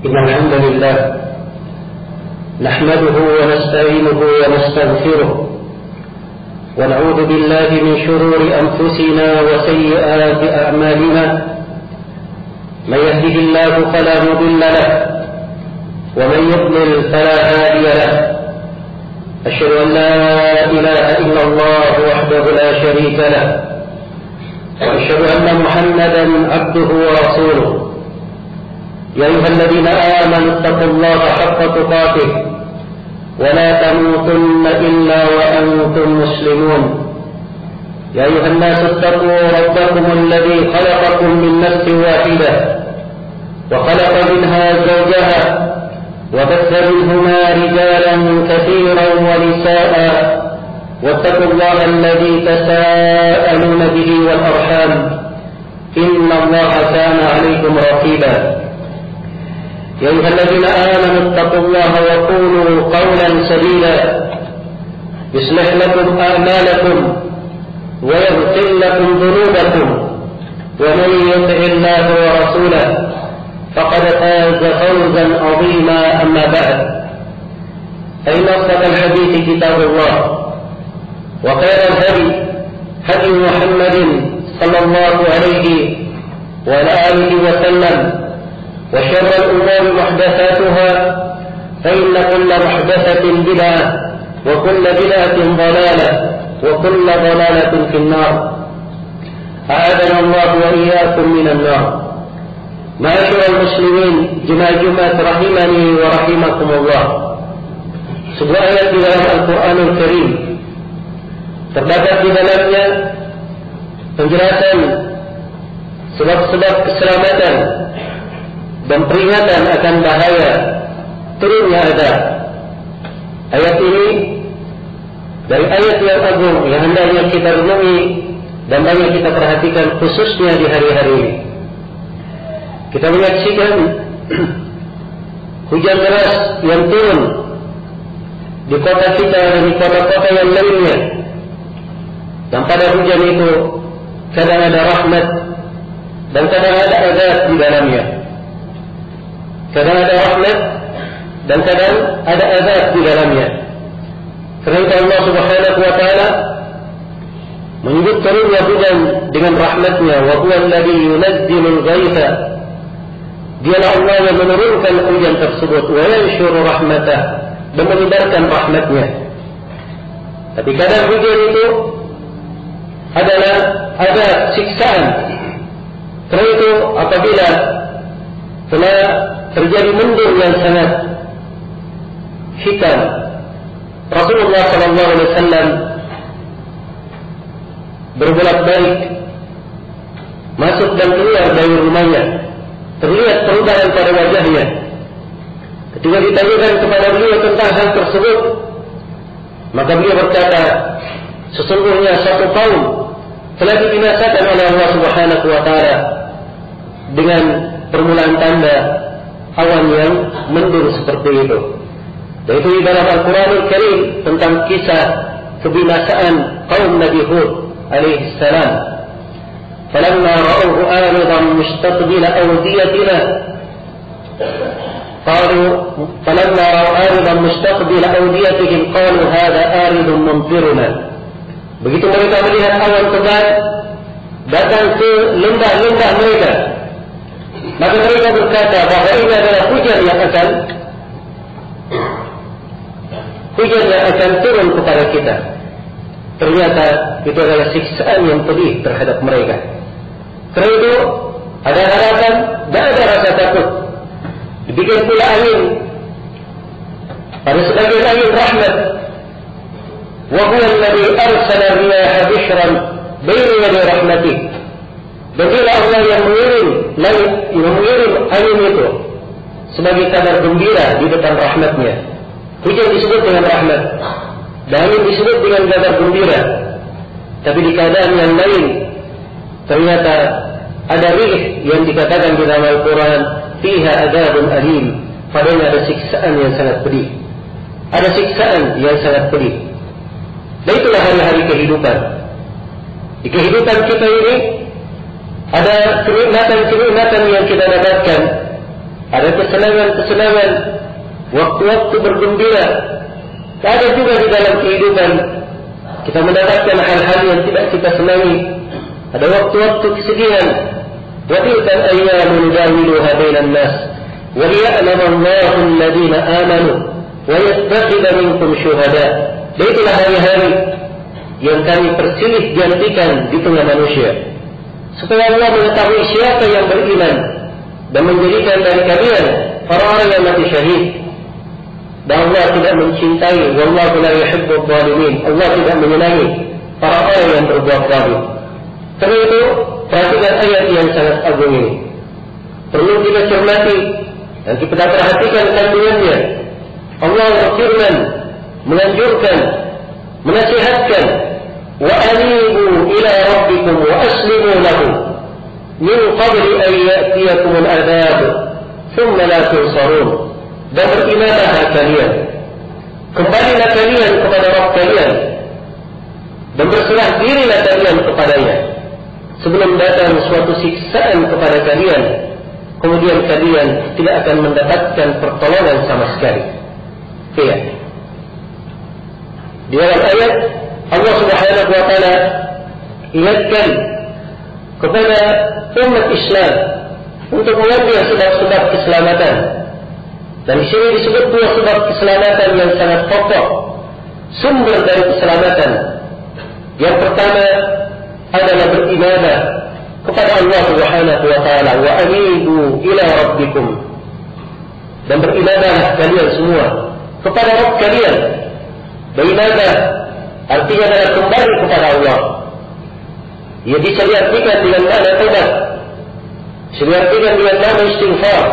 إن الحمد لله نحمده ونستعينه ونستغفره ونعوذ بالله من شرور أنفسنا وسيئات أعمالنا. من يهده الله فلا مضل له ومن يضلل فلا هادي له. أشهد أن لا إله إلا الله وحده لا شريك له وأشهد أن محمدا عبده ورسوله. يا أيها الذين آمنوا اتقوا الله حق تقاته ولا تموتن إلا وأنتم مسلمون. يا أيها الناس اتقوا ربكم الذي خلقكم من نفس واحدة وخلق منها زوجها وبث منهما رجالا كثيرا ونساء واتقوا الله الذي تساءلون به والأرحام إن الله كان عليكم رقيبا. يا أيها الذين آمنوا اتقوا الله وقولوا قولا سديدا يصلح لكم أعمالكم ويغفر لكم ذنوبكم ومن يطع الله ورسوله فقد فاز فوزا عظيما. أما بعد فإن أصدق الحديث كتاب الله وخير الهدي هدي محمد صلى الله عليه وعلى آله وسلم وشر الأمور محدثاتها فإن كل محدثة بدعة وكل بدعة ضلالة وكل ضلالة في النار. أعاذنا الله وإياكم من النار. معاشر المسلمين جماعة rahimani wa rahimakumullah. Sebuah ayat di dalam Al-Quranul Karim terdapat di dalamnya penjelasan sebab-sebab keselamatan dan peringatan akan bahaya turunnya azab. Ayat ini dari ayat yang agung yang hendaknya kita renungi dan banyak kita perhatikan khususnya di hari-hari ini. Kita menyaksikan hujan deras yang turun di kota kita dan di kota-kota yang lainnya. Dan pada hujan itu kadang ada rahmat dan kadang ada azab di dalamnya. Kadang ada rahmat dan kadang ada azab di dalamnya. Karena Allah Subhanahu wa taala menyebut turunnya hujan dengan rahmatnya, wa huwa alladhi yunazzilul ghaitha. Dialah Allah yang menurunkan hujan tersebut, wa yanshuru rahmatah, dan menyebarkan rahmatnya. Tapi kadang hujan itu adalah ada siksaan. Karena itu apabila telah terjadi mendung yang sangat hitam, Rasulullah SAW berbolak-balik masuk dan keluar dari rumahnya. Terlihat perubahan pada wajahnya. Ketika ditanyakan kepada beliau tentang hal tersebut, maka beliau berkata, sesungguhnya satu kaum telah dibinasakan oleh Allah Subhanahu wa taala dengan permulaan tanda awan yang mendung seperti itu. Dan itu di dalam Al-Quranul Karim tentang kisah kebinasaan kaum Nabi Hud alaihi salam. فلما رأوه آرضا مستقبل أوديتنا قالوا فلما رأوا آرضا مستقبل أوديتهم قالوا هذا آرض ممطرنا. Begitu mereka melihat awan tebal datang ke lembah-lembah mereka, maka mereka berkata bahwa ini adalah hujan yang akan turun kepada kita. Ternyata itu adalah siksaan yang pedih terhadap mereka. Karena itu ada harapan dan ada rasa takut. Dibikin pula angin, pada sebagian angin rahmat. Wa huwa alladhi arsala riyaha bishran baina yaday rahmatih. Dan dialah Allah yang mengirim angin itu sebagai kabar gembira di depan rahmatnya. Hujan disebut dengan rahmat dan angin disebut dengan kabar gembira. Tapi di keadaan yang lain ternyata ada rih yang dikatakan di dalam Al-Quran fiha adzabun alim, padanya ada siksaan yang sangat pedih. Ada siksaan yang sangat pedih. Dan itulah hari-hari kehidupan. Di kehidupan kita ini ada kenikmatan-kenikmatan yang kita dapatkan ada kesenangan-kesenangan, waktu-waktu bergembira. Ada juga di dalam kehidupan kita mendapatkan hal-hal yang tidak kita senangi. Ada waktu-waktu kesedihan. Wa tilka al-ayyamu nudawiluha bainan nas wa liya'lama Allahu alladhina amanu wa yattakhidha minkum syuhada. Dan itulah hari-hari yang kami persilih gantikan di tengah manusia, supaya Allah mengetahui siapa yang beriman dan menjadikan dari kalian para orang yang mati syahid. Dan Allah tidak mencintai, wallahu la yuhibbul zalimin. Allah tidak menyenangi para orang yang berbuat zalim. Karena itu, perhatikan ayat yang sangat agung ini. Perlu kita cermati dan kita perhatikan kandungannya. Allah berfirman, menganjurkan, menasihatkan, wa anibu ila rabbikum wa aslimu lahu min qabli an ya'tiyakum al-'adab thumma la tunsarun. Dan berimanlah kalian, kembalilah kalian kepada Rabb kalian, dan berserah dirilah kalian kepadanya sebelum datang suatu siksaan kepada kalian, kemudian kalian tidak akan mendapatkan pertolongan sama sekali. Iya. Di dalam ayat Allah Subhanahu wa taala ingatkan kepada umat Islam untuk mengambil sebab-sebab keselamatan. Dan di sini disebut dua sebab keselamatan yang sangat pokok, sumber dari keselamatan. Yang pertama adalah beribadah kepada Allah Subhanahu wa taala, wa anibu ila rabbikum. Dan beribadahlah kalian semua kepada Rabb kalian. Beribadah artinya adalah kembali kepada Allah. Ia bisa diartikan dengan makna taubat, bisa diartikan dengan makna istighfar.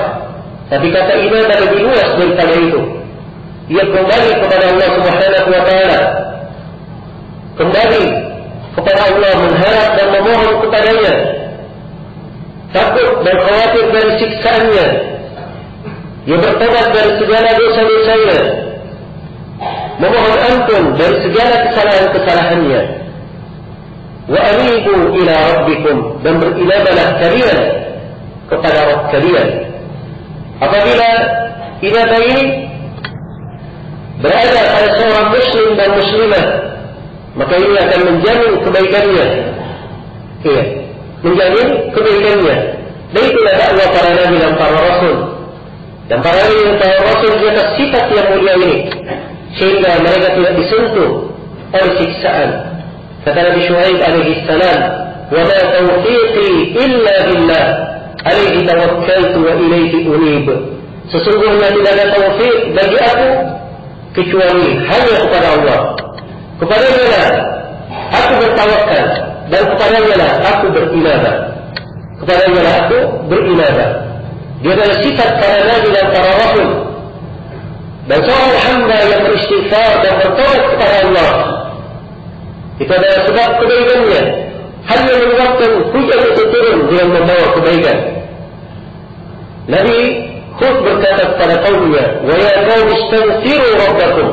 Tapi kata ibadah lebih luas daripada itu. Ia kembali kepada Allah Subhanahu wa taala, kembali kepada Allah, mengharap dan memohon kepadanya, takut dan khawatir dari siksaannya. Ia bertobat dari segala dosa-dosanya, memohon ampun dari segala kesalahan-kesalahannya. Wa anibu ila rabbikum, dan beribadahlah kalian kepada Rabb kalian. Apabila ibadah ini berada pada seorang muslim dan muslimah, maka ini akan menjamin kebaikannya. Iya, menjamin kebaikannya. Dan itulah dakwah para nabi dan para rasul. Dan para nabi dan para rasul di atas sifat yang mulia ini, sehingga mereka tidak disentuh oleh siksaan. Kata Nabi Syuaib alaihi salam, "Wa ma taufiqi illa billah, alaihi tawakkaltu wa ilaihi unib." Sesungguhnya tidak ada taufik bagi aku kecuali hanya kepada Allah. Kepadanya lah aku bertawakal, dan kepadanya lah aku beribadah. Kepadanya lah aku beribadah. Dia adalah sifat para nabi dan para rasul. Dan seorang hamba yang beristighfar dan bertobat kepada Allah, itu adalah sebab kebaikannya. Hal yang menyebabkan hujan itu turun dengan membawa kebaikan. Nabi Hud berkata kepada kaumnya, "Wa ya qaum istaghfiru rabbakum,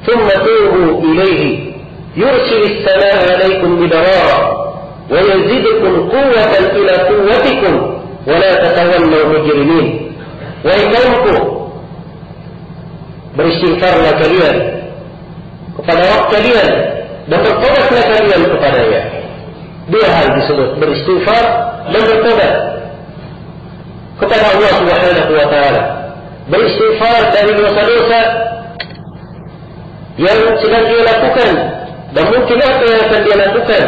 thumma tubu ilaihi, yursilis samaa'a 'alaikum bidarara, wa yazidukum quwwatan ila quwwatikum, wa la tatawallaw mujrimin." Wahai kaumku, beristighfarlah kalian kepada Rabb kalian, dan bertobatlah kalian kepadanya. Dua hal disebut, beristighfar dan bertobat kepada Allah Subhanahu wa taala. Beristighfar dari dosa-dosa yang sedang dia lakukan dan mungkin apa yang akan dia lakukan,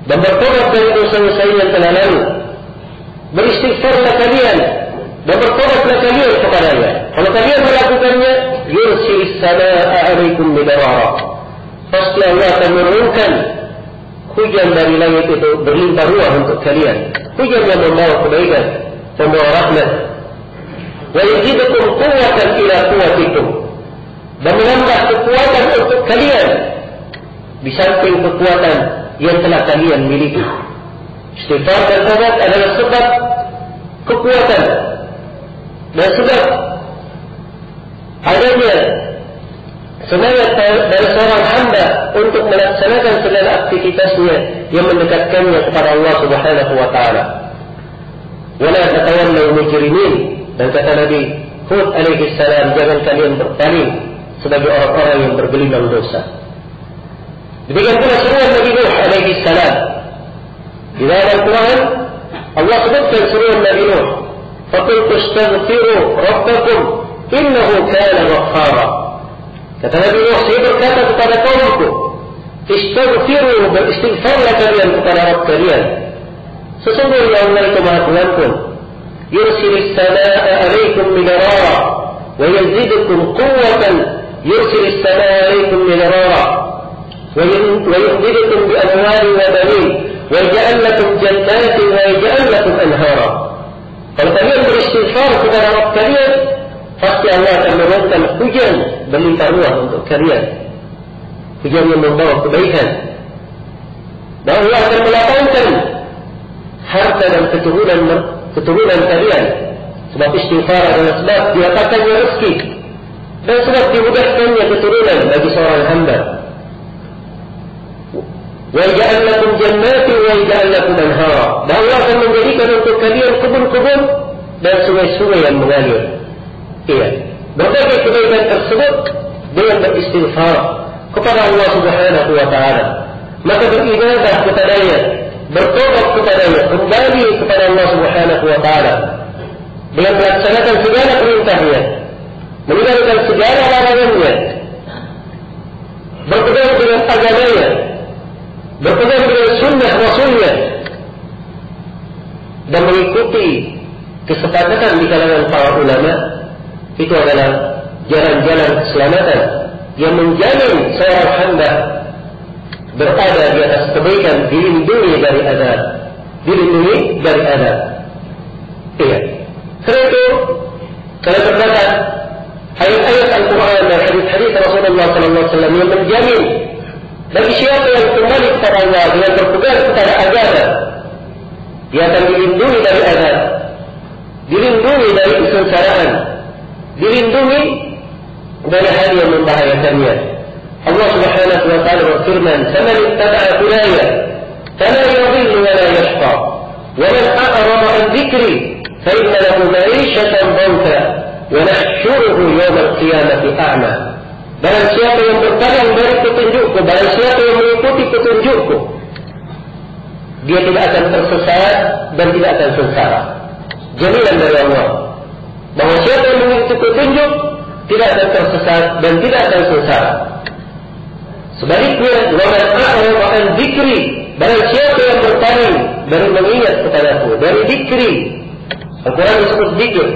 dan bertobat dari dosa-dosa yang telah lalu. Beristighfarlah kalian dan bertobatlah kalian kepadanya. Kalau kalian melakukannya, yursilis samaa'a 'alaikum bidarara, pasti Allah akan menurunkan hujan dari langit itu berlimpah ruah untuk kalian. Hujan yang membawa kebaikan, membawa rahmat. Wa yazidukum quwwatan ila quwwatikum, dan menambah kekuatan untuk kalian di samping kekuatan yang telah kalian miliki. Istighfar dan taubat adalah sebab kekuatan dan sebab adanya semangat dari seorang hamba untuk melaksanakan segala aktivitasnya yang mendekatkannya kepada Allah Subhanahu wa taala. wala tatawallaw mujrimin. Dan kata Nabi Hud alaihi salam, jangan kalian berpaling sebagai orang-orang yang bergelimang dosa. Demikian pula seruan Nabi Nuh alaihi salam. Di dalam Al-Quran Allah sebutkan seruan Nabi Nuh, faqultu astaghfiru rabbakum innahu kana ghaffara. Kata Nabi Nuh, saya berkata kepada kaumku, istaghfiru, beristighfarlah kalian kepada Rabb kalian. Sesungguhnya Allah itu Maha Pengampun. Yursilis samaa'a 'alaikum midrara wa yazidukum quwwatan. Yursilis samaa'a 'alaikum midrara wa yumdidukum bi amwalin wa banin wa yaj'al lakum jannatin wa yaj'al lakum anhara. Kalau kalian beristighfar kepada Rabb kalian, pasti Allah akan menurunkan hujan berlimpah ruah untuk kalian. Hujan yang membawa kebaikan. Dan Allah akan melapangkan harta dan keturunan kalian. Sebab istighfar adalah sebab diatakannya rezeki dan sebab dimudahkannya keturunan bagi seorang hamba. Wa yaj'al lakum jannatin wa yaj'al lakum anhara. Dan Allah akan menjadikan untuk kalian kebun-kebun dan sungai-sungai yang mengalir. Iya. Berbagai kebaikan tersebut dengan beristighfar kepada Allah Subhanahu wa taala. Maka beribadah kepadanya, bertobat kepadanya, kembali kepada Allah Subhanahu wa taala dengan melaksanakan segala perintahnya, meninggalkan segala larangannya, berpegang dengan agamanya, berpegang dengan sunnah Rasulnya, dan mengikuti kesepakatan di kalangan para ulama. Itu adalah jalan-jalan keselamatan yang menjamin seorang hamba berada di atas kebaikan, dilindungi dari azab, Iya. Karena itu, kalau terdapat ayat-ayat Al-Quran dan hadis-hadis Rasulullah SAW yang menjamin bagi siapa yang kembali kepada Allah dengan berpegang kepada agama, dia akan dilindungi dari azab, dilindungi dari kesengsaraan, dilindungi dari hal yang membahayakannya. Allah Subhanahu wa taala berfirman, "Faman ittaba'a hudaya fala yadhillu wa la yashqa, wa man a'rada 'an dhikri fa inna lahu ma'ishatan dhanka wa nahshuruhu yawm al-qiyamati a'ma." Barang siapa yang berpaling dari petunjukku, barang siapa yang mengikuti petunjukku, dia tidak akan tersesat dan tidak akan sengsara. Jaminan dari Allah bahwa siapa yang mengikuti petunjuk tidak akan tersesat dan tidak akan sengsara. Sebaliknya, waman a'rada 'an dzikri, barang siapa yang berpaling dari mengingat kepadaku, dari dzikri. Al-Quran disebut dzikir,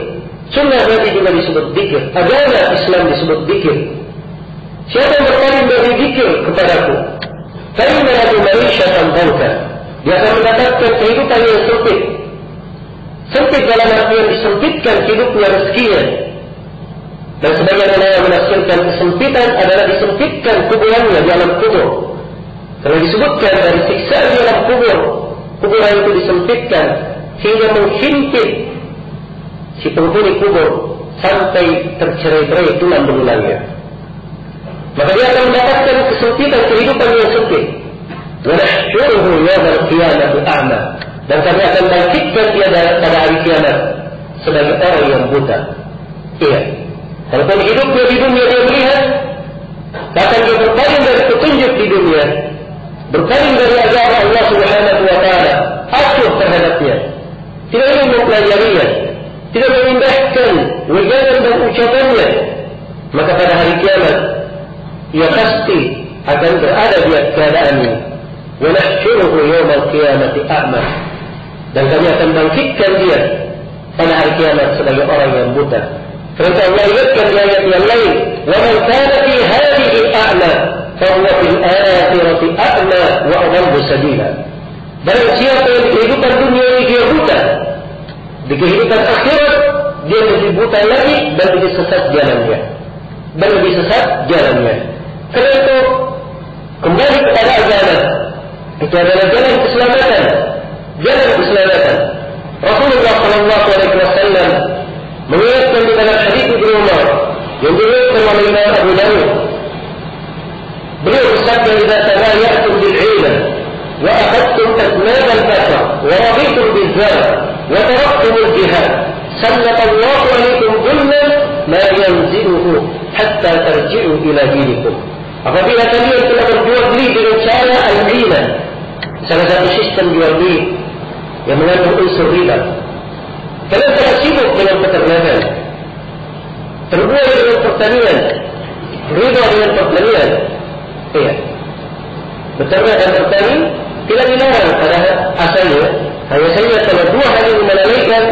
sunnah Nabi juga disebut dzikir, agama Islam disebut dzikir. Siapa yang berpaling dari dzikir kepadaku, fa inna lahu ma'ishatan dhanka, dia akan mendapatkan kehidupan yang sempit. Sempit dalam artian disempitkan hidupnya, rezekinya. Dan sebagaimana yang menafsirkan kesempitan adalah disempitkan kuburannya di alam kubur. Karena disebutkan dari siksa di alam kubur, kuburan itu disempitkan hingga menghimpit si penghuni kubur sampai tercerai-berai tulang belulangnya. Maka dia akan mendapatkan kesempitan kehidupan yang sempit. Wa nahsyuruhu yawmal qiyamati a'ma, dan kami akan bangkitkan dia pada hari kiamat sebagai orang yang buta. Iya. Walaupun hidupnya di dunia dia melihat, bahkan dia berpaling dari petunjuk di dunia, berpaling dari agama Allah Subhanahu wa taala, acuh terhadapnya, tidak ingin mempelajarinya, tidak mengindahkan wejangan dan ucapannya, maka pada hari kiamat ia pasti akan berada di keadaan ini. Wa nahsyuruhu yawmal qiyamati a'ma, dan kami akan bangkitkan dia pada hari kiamat sebagai orang yang buta. Kerana Allah ingatkan di ayat yang lain, wa man kana fi hadhihi a'ma fa huwa fil akhirati a'ma wa adallu sabila. Barang siapa yang di kehidupan dunia ini dia buta, di kehidupan akhirat dia lebih buta lagi dan lebih sesat jalannya. Kerana itu kembali kepada agama, itu adalah jalan keselamatan, Rasulullah SAW mengingatkan di dalam hadis Ibnu Umar yang diriwayatkan oleh Imam Abu Dawud. Beliau bersabda, "Idza tabaya'tum bil 'ilm wa akhadtum asnad al-basar ورضيتم بالذر وتركتم الجهاد سلط الله عليكم ظلما لا ينزله hatta tarji'u ila dinikum. Apabila kalian telah berjual beli dengan cara al-ghina, salah satu sistem jual beli yang mengandung unsur riba, kalian telah sibuk dengan peternakan, terbuai dengan pertanian, riba dengan pertanian. Iya, beternak dan bertani tidak dilarang pada asalnya, hanya saja kalau dua hal ini melalaikan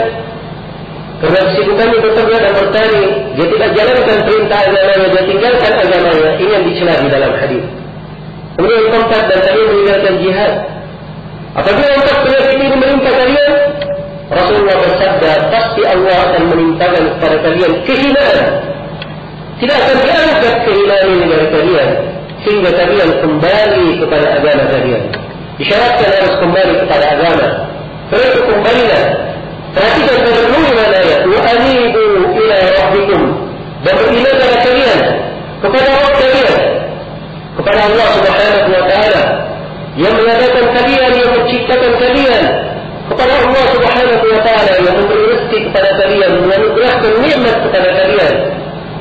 karena kesibukannya beternak dan bertani, dia tidak jalankan perintah agamanya, dia tinggalkan agamanya. Ini yang dicela di dalam hadis. Kemudian yang keempat, dan kalian meninggalkan jihad. Apabila empat penyakit ini menimpa kalian, Rasulullah bersabda, pasti Allah akan menimpakan kepada kalian kehinaan. Tidak akan diangkat kehinaan ini dari kalian hingga kalian kembali kepada agama kalian. Disyaratkan harus kembali kepada agama. Karena itu kembalilah. Perhatikan terpenuhi mana ayat. Wa'anibu ila rabbikum. Dan beriman kepada kalian, kepada Rabb kalian, kepada Allah Subhanahu wa ta'ala yang mengadakan kalian, yang menciptakan kalian, kepada Allah Subhanahu wa ta'ala yang memberi rezeki kepada kalian, menganugerahkan nikmat kepada kalian,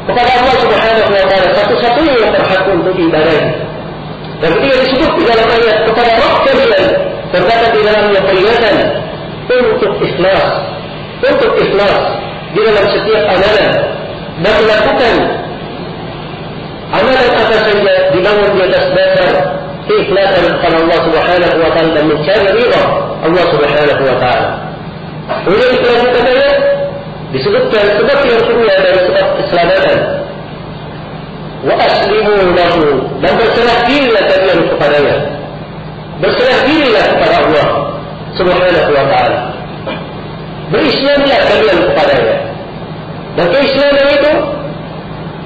kepada Allah Subhanahu wa ta'ala satu-satunya yang berhak untuk ibadah. Dan ketika disebut di dalam ayat kepada Rabb kalian, terdapat di dalamnya peringatan untuk ikhlas di dalam setiap amalan, dan melakukan amalan apa saja dibangun di atas dasar keikhlasan kepada Allah Subhanahu wa ta'ala dan mencari ridha Allah Subhanahu wa ta'ala. Kemudian dilanjutkan ayat disebutkan sebab yang kedua dari sebab keselamatan. Wa aslimu lahu, dan berserah dirilah kalian kepadanya. Berserah dirilah kepada Allah Subhanahu wa ta'ala. Berislamlah kalian kepadanya. Dan keislaman itu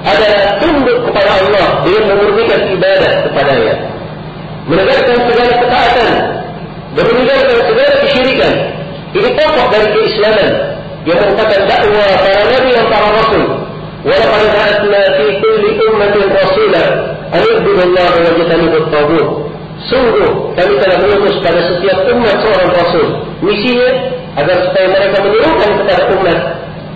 adalah tunduk kepada Allah dengan memurnikan ibadah kepadanya, menegakkan segala ketaatan dan meninggalkan segala kesyirikan. Ini pokok dari keislaman yang merupakan dakwah para nabi dan para rasul. Walaqad ba'atsna fi kulli ummatin rasulan an i'budu Allah wa yajtanibut taghut. Sungguh kami telah mengutus pada setiap umat seorang rasul. Misinya agar supaya mereka menyerukan kepada umat,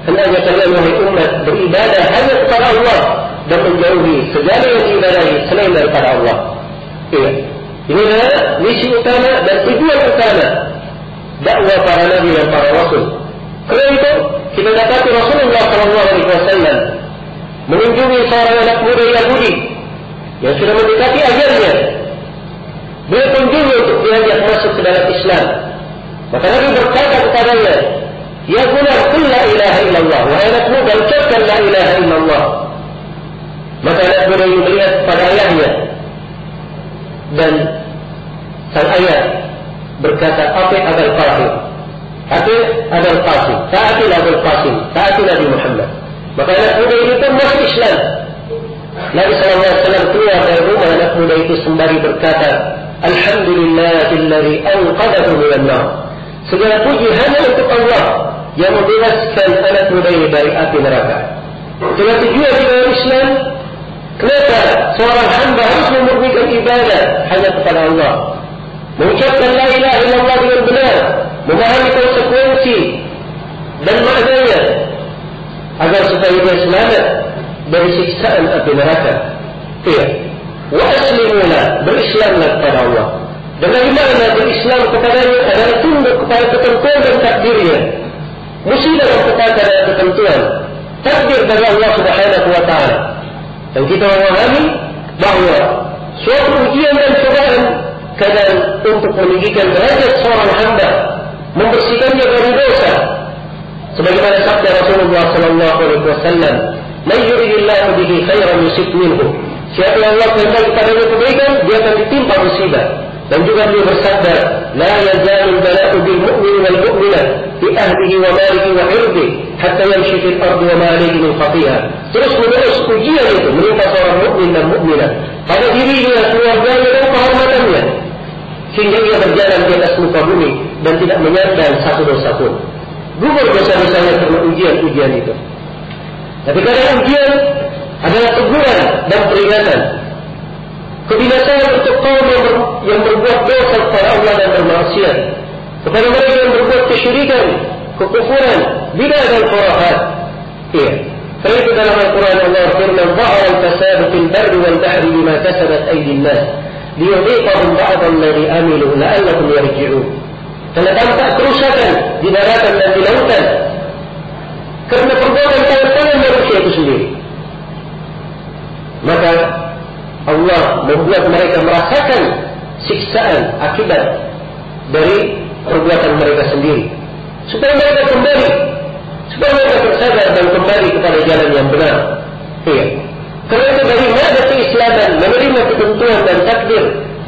hendaknya kalian wahai umat beribadah hanya kepada Allah dan menjauhi segala yang diibadahi selain daripada Allah. Iya, ini adalah misi utama dan tujuan utama dakwah para nabi dan para rasul. Kerana itu kita dapati Rasulullah SAW mengunjungi seorang anak muda Yahudi yang sudah mendekati ajalnya. Beliau kunjungi untuk diajak masuk ke dalam Islam. Maka Nabi berkata kepadanya, ya gulam, qul la ilaha illallah. Wahai anak muda, ucapkan la ilaha illallah. Maka anak muda ini melihat pada ayahnya, dan sang ayah berkata, Ati Abul Qasim, Ati Abul Qasim, Ta'ati Abul Qasim, Ta'ati Nabi Muhammad. Maka anak muda ini pun masuk Islam. Nabi SAW keluar dari rumah anak muda itu sembari berkata, Alhamdulillahilladzi anqadhahu minan nar. Segala puji hanya untuk Allah yang membebaskan anak muda ini dari api neraka. Itulah tujuan di dalam Islam. Kenapa seorang hamba harus memurnikan ibadah hanya kepada Allah, mengucapkan la ilaha illallah dengan benar, memahami konsekuensi dan maknanya, agar supaya dia selamat dari siksaan api neraka. Iya. Wa aslimuna, berislamlah kepada Allah. Dan bagaimana berislam kepadanya adalah tunduk kepada ketentuan dan takdirnya. Mesti dalam kepada ketentuan takdir dari Allah Subhanahu wa ta'ala. Dan kita memahami bahawa suatu ujian dan cobaan kadang untuk meninggikan derajat seorang hamba, membersihkannya dari dosa. Sebagaimana sabda Rasulullah SAW, "Man yuridillahu bihi khairan yusib minhu." Siapa yang Allah kehendaki padanya kebaikan, dia akan ditimpa musibah. Dan juga beliau bersabda, "La yazalul bala'u bil mu'min wal mu'minah fi ahlihi wa malihi wa 'irdihi hatta yamshi fil ardi wa ma 'alayhi min khati'ah." Terus menerus ujian itu menimpa seorang mukmin dan mukminah pada dirinya, keluarganya dan kehormatannya, sehingga ia berjalan di atas muka bumi dan tidak menyandang satu dosa pun. Gugur dosa-dosanya karena ujian-ujian itu. Tapi kadang ujian adalah teguran dan peringatan. Kebinasaan untuk kaum yang berbuat dosa kepada Allah dan bermaksiat. kepada mereka yang berbuat kesyirikan, kekufuran, bidah dan khurafat. Iya. Karena itu dalam Al-Quran Allah firman, "Dhahara al-fasad fil barri wal bahri bima kasabat aydin nas, liyudhiqahum ba'd alladhi amilu la'allahum yarji'un." Telah tampak kerusakan di daratan dan di lautan karena perbuatan tangan manusia itu sendiri. Maka Allah membuat mereka merasakan siksaan akibat dari perbuatan mereka sendiri, supaya mereka kembali, supaya mereka bersadar dan kembali kepada jalan yang benar. Iya. Karena itu dari mana keislaman menerima ketentuan dan takdir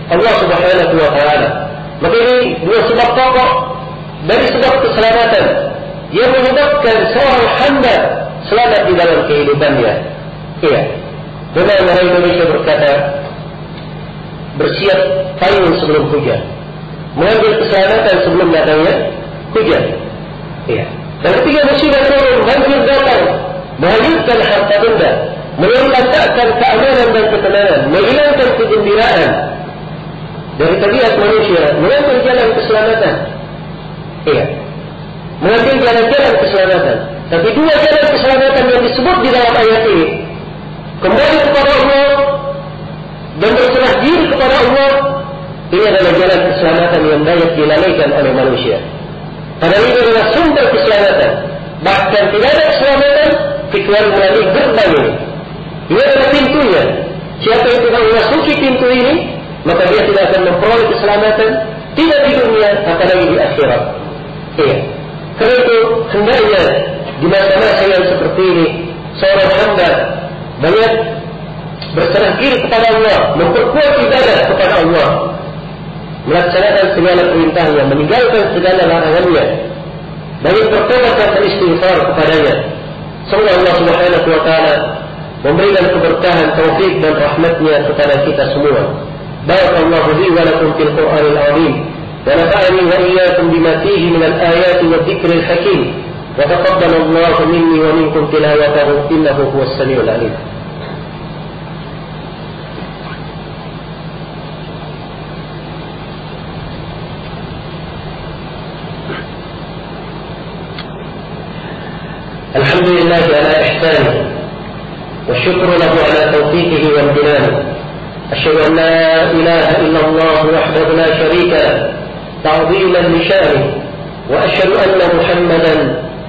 Allah Subhanahu wa Ta'ala. Maka ini dua sebab pokok dari sebab keselamatan yang menyebabkan seorang hamba selamat di dalam kehidupannya. Iya. Benar orang Indonesia berkata, bersiap payung sebelum hujan, mengambil keselamatan sebelum datangnya hujan. Iya. Dan ketika musibah turun, banjir datang, menghanyutkan harta benda, melantarkan keamanan dan ketenangan, menghilangkan kegembiraan dari tabiat manusia, mengambil jalan keselamatan. Iya. Mengambil jalan-jalan keselamatan. Tapi dua jalan keselamatan yang disebut di dalam ayat ini, kembali kepada Allah dan berserah diri kepada Allah, ini adalah jalan keselamatan yang banyak dilalaikan oleh manusia. Padahal ini adalah sumber keselamatan. Bahkan tidak ada keselamatan kecuali melalui gerbang ini. Ini adalah pintunya. Siapa yang tidak memasuki pintu ini, maka dia tidak akan memperoleh keselamatan, tidak di dunia, apalagi di akhirat. Iya. Karena itu hendaknya di masa-masa yang seperti ini, seorang hamba banyak berserah diri kepada Allah, memperkuat ibadah kepada Allah, melaksanakan segala perintahnya, meninggalkan segala larangannya, banyak bertobat dan beristighfar kepadanya. Semoga Allah Subhanahu wa Ta'ala memberikan keberkahan, taufik dan rahmatnya kepada kita semua. Barakallahu li wa lakum fil Qur'anil azim, wa nafa'ani wa iyyakum bima fihi min al-ayati wa dhikril hakim, wa taqabbala Allahu minni wa minkum tilawatahu innahu huwas samiul alim. الحمد لله على إحسانه والشكر له على توفيقه وامتنانه. أشهد أن لا إله إلا الله وحده لا شريك له تعظيما لشأنه، وأشهد أن محمدا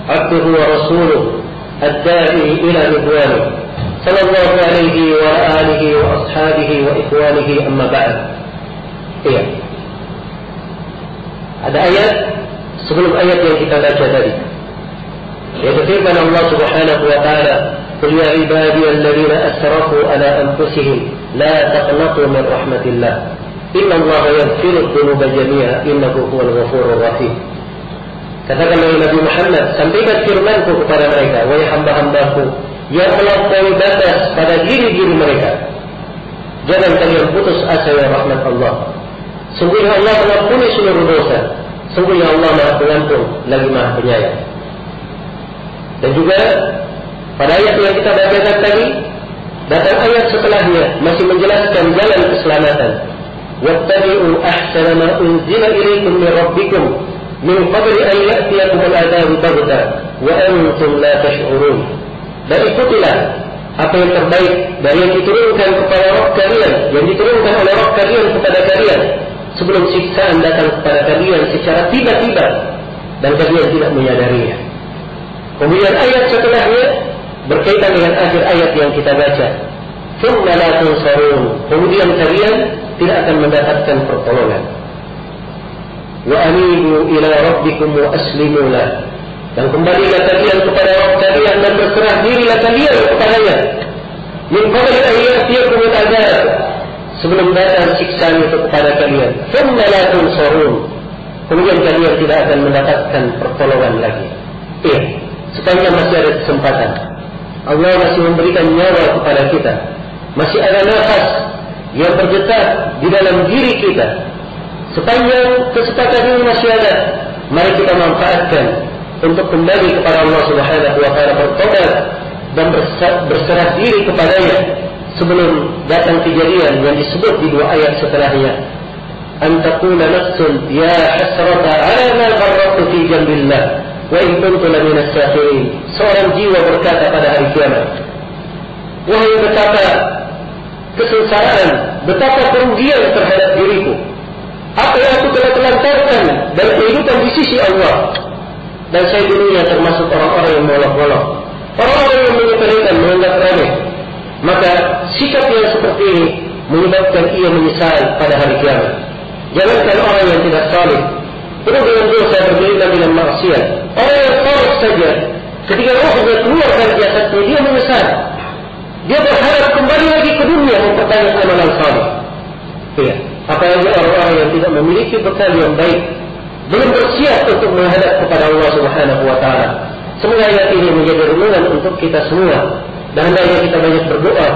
عبده ورسوله الداعي إلى رضوانه صلى الله عليه وعلى آله وأصحابه وإخوانه أما بعد. Iya. Ada ayat sebelum ayat yang kita baca tadi, yaitu firman Allah Subhanahu wa Ta'ala, "Qul ya ibadiyalladzina asrafu ala anfusihim la taqnatu min rahmatillah innallaha yaghfiru dzunuba jami'a innahu huwal ghafurur rahim." Katakanlah Nabi Muhammad, sampaikan firman-Ku kepada mereka, wahai hamba-hamba-Ku yang melampaui batas pada diri-diri mereka, jangan kalian putus asa dari rahmat Allah. Sungguhnya Allah mengampuni seluruh dosa. Sungguhnya Allah Maha Pengampun lagi Maha Penyayang. Dan juga pada ayat yang kita bacakan tadi, datang ayat setelahnya masih menjelaskan jalan keselamatan. Wattabi'u ahsana ma unzila ilaykum min rabbikum min qabli an ya'tiyakum al-'adzabu baghtah wa antum la tash'urun. Dan ikutilah apa yang terbaik dari yang diturunkan kepada Rabb kalian, yang diturunkan oleh Rabb kalian kepada kalian, sebelum siksaan datang kepada kalian secara tiba-tiba dan kalian tidak menyadarinya. Kemudian ayat setelahnya berkaitan dengan akhir ayat yang kita baca. Thumma la tunsarun. Kemudian kalian tidak akan mendapatkan pertolongan. Wa anibu ila rabbikum wa aslimu lah. Dan kembalilah kalian kepada Rabb kalian dan berserah dirilah kalian kepadanya. Min qabli an ya'tiyakum al-'adzab. Sebelum datang siksaan itu kepada kalian. Thumma la tunsarun. Kemudian kalian tidak akan mendapatkan pertolongan lagi. Iya. Sepanjang masih ada kesempatan, Allah masih memberikan nyawa kepada kita, masih ada nafas yang berdetak di dalam diri kita. Sepanjang kesempatan ini masih ada, mari kita manfaatkan untuk kembali kepada Allah Subhanahu wa Ta'ala, bertobat dan berserah diri kepadanya sebelum datang kejadian yang disebut di dua ayat setelahnya. an taqula nafsun ya hasrata ala ma qarrabtu fi jambillah wa in kuntu lamina as-sakhirin. Seorang jiwa berkata pada hari kiamat, wahai betapa kesengsaraan, betapa kerugian terhadap diriku, apa yang aku telah telantarkan dari kehidupan di sisi Allah, dan saya dulunya termasuk orang-orang yang molok-molok, orang-orang yang menyepelekan, menganggap remeh. Maka sikap yang seperti ini menyebabkan ia menyesal pada hari kiamat. Jangankan orang yang tidak saleh, penuh dengan dosa, bergelimang dengan maksiat, orang yang saleh saja, ketika rohnya keluar dari jasadnya, dia menyesal. Dia berharap kembali lagi ke dunia mempertanyakan amalan saleh. Ya, apalagi orang-orang yang tidak memiliki bekal yang baik, belum bersiap untuk menghadap kepada Allah Subhanahu wa taala. Semoga ayat ini menjadi renungan untuk kita semua, dan hendaknya kita banyak berdoa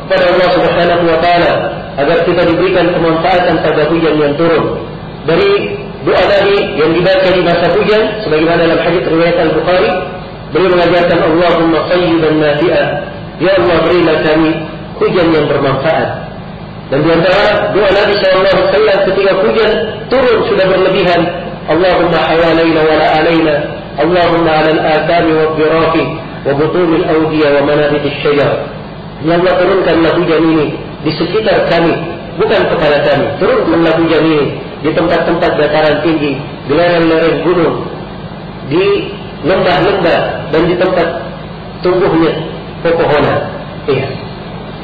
kepada Allah Subhanahu wa taala agar kita diberikan kemanfaatan pada hujan yang turun. Dari doa tadi yang dibaca di masa hujan, sebagaimana dalam hadis riwayat Al-Bukhari, beliau mengajarkan Allahumma sayyiban nafi'an, ya Allah berilah kami hujan yang bermanfaat. Dan di antara doa Nabi SAW ketika hujan turun sudah berlebihan, Allahumma hawalaina wa la alaina, Allahumma ala al-atami wa birafi wa butul al-awdiya wa manabit al-syajar. Ya Allah, turunkanlah hujan ini di sekitar kami, bukan kepada kami. Turunkanlah hujan ini di tempat-tempat dataran tinggi, di lereng-lereng gunung, di lembah-lembah, dan di tempat tumbuhnya pepohonan. Iya.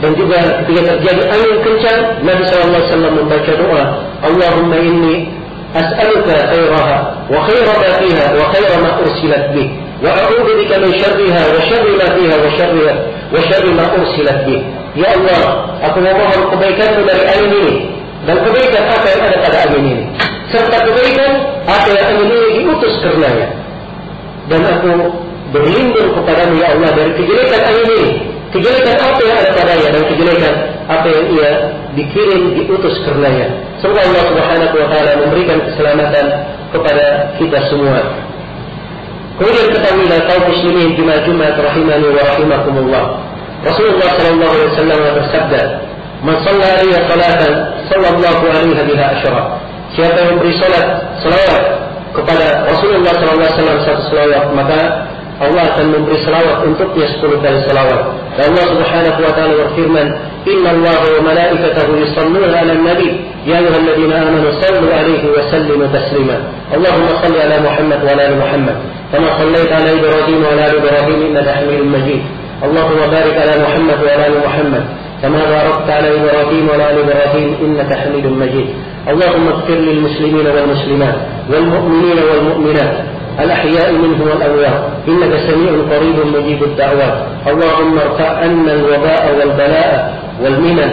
Dan juga ketika terjadi angin kencang, Nabi SAW membaca doa, Allahumma inni as'aluka khairaha wa khaira ma fiha wa khaira ma ursilat bih, wa a'udzu bika min syarriha wa syarri ma fiha wa syarri ma ursilat bih. Ya Allah, aku memohon kebaikan-Mu dari angin ini, dan kebaikan apa yang ada pada angin ini, serta kebaikan apa yang angin ini diutus karenanya. Dan aku berlindung kepadamu ya Allah dari kejelekan angin ini, kejelekan apa yang ada padanya, dan kejelekan apa yang ia dikirim diutus karenanya. Semoga Allah Subhanahu wa taala memberikan keselamatan kepada kita semua. Kemudian ketahuilah kaum muslimin jemaah-jemaah rahimani wa rahimakumullah, Rasulullah sallallahu alaihi wasallam bersabda, "Man shalla alayya salatan sallallahu alaihi biha asyra." Siapa yang beri selawat kepada Rasulullah sallallahu alaihi wasallam satu selawat, maka Allah akan memberi selawat untuknya 10 kali selawat. Dan Allah Subhanahu wa taala berfirman, "Inna Allaha wa malaikatahu yusalluna 'alan nabi, ya ayyuhalladzina amanu sallu 'alaihi wa sallimu taslima." Allahumma shalli 'ala Muhammad wa 'ala ali Muhammad, kama shallaita 'ala Ibrahim wa 'ala ali Ibrahim innaka Hamidum Majid. Allahumma barik 'ala Muhammad wa 'ala ali Muhammad, kama barakta 'ala Ibrahim wa 'ala ali Ibrahim innaka Hamidum Majid. Allahumma ighfir lil muslimina wal muslimat wal mu'minina wal mu'minat الأحياء منهم والأموات إنك سميع قريب مجيب الدعوات. اللهم ارفع عنا الوباء والبلاء والمنن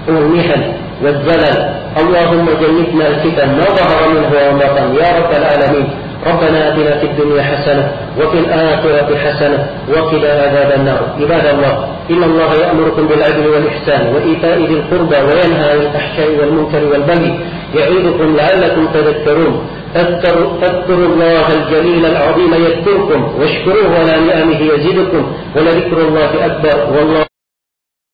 والمحن والزلل. اللهم جنبنا الفتن ما ظهر منه وما بطن يا رب العالمين. ربنا آتنا في الدنيا حسنة وفي الآخرة حسنة وقنا عذاب النار. عباد الله، إن الله يأمركم بالعدل والإحسان وإيتاء ذي القربى وينهى عن الفحشاء والمنكر والبغي يعظكم لعلكم تذكرون. فاذكروا الله الجليل العظيم يذكركم واشكروه على نعمه يزدكم ولذكر الله أكبر والله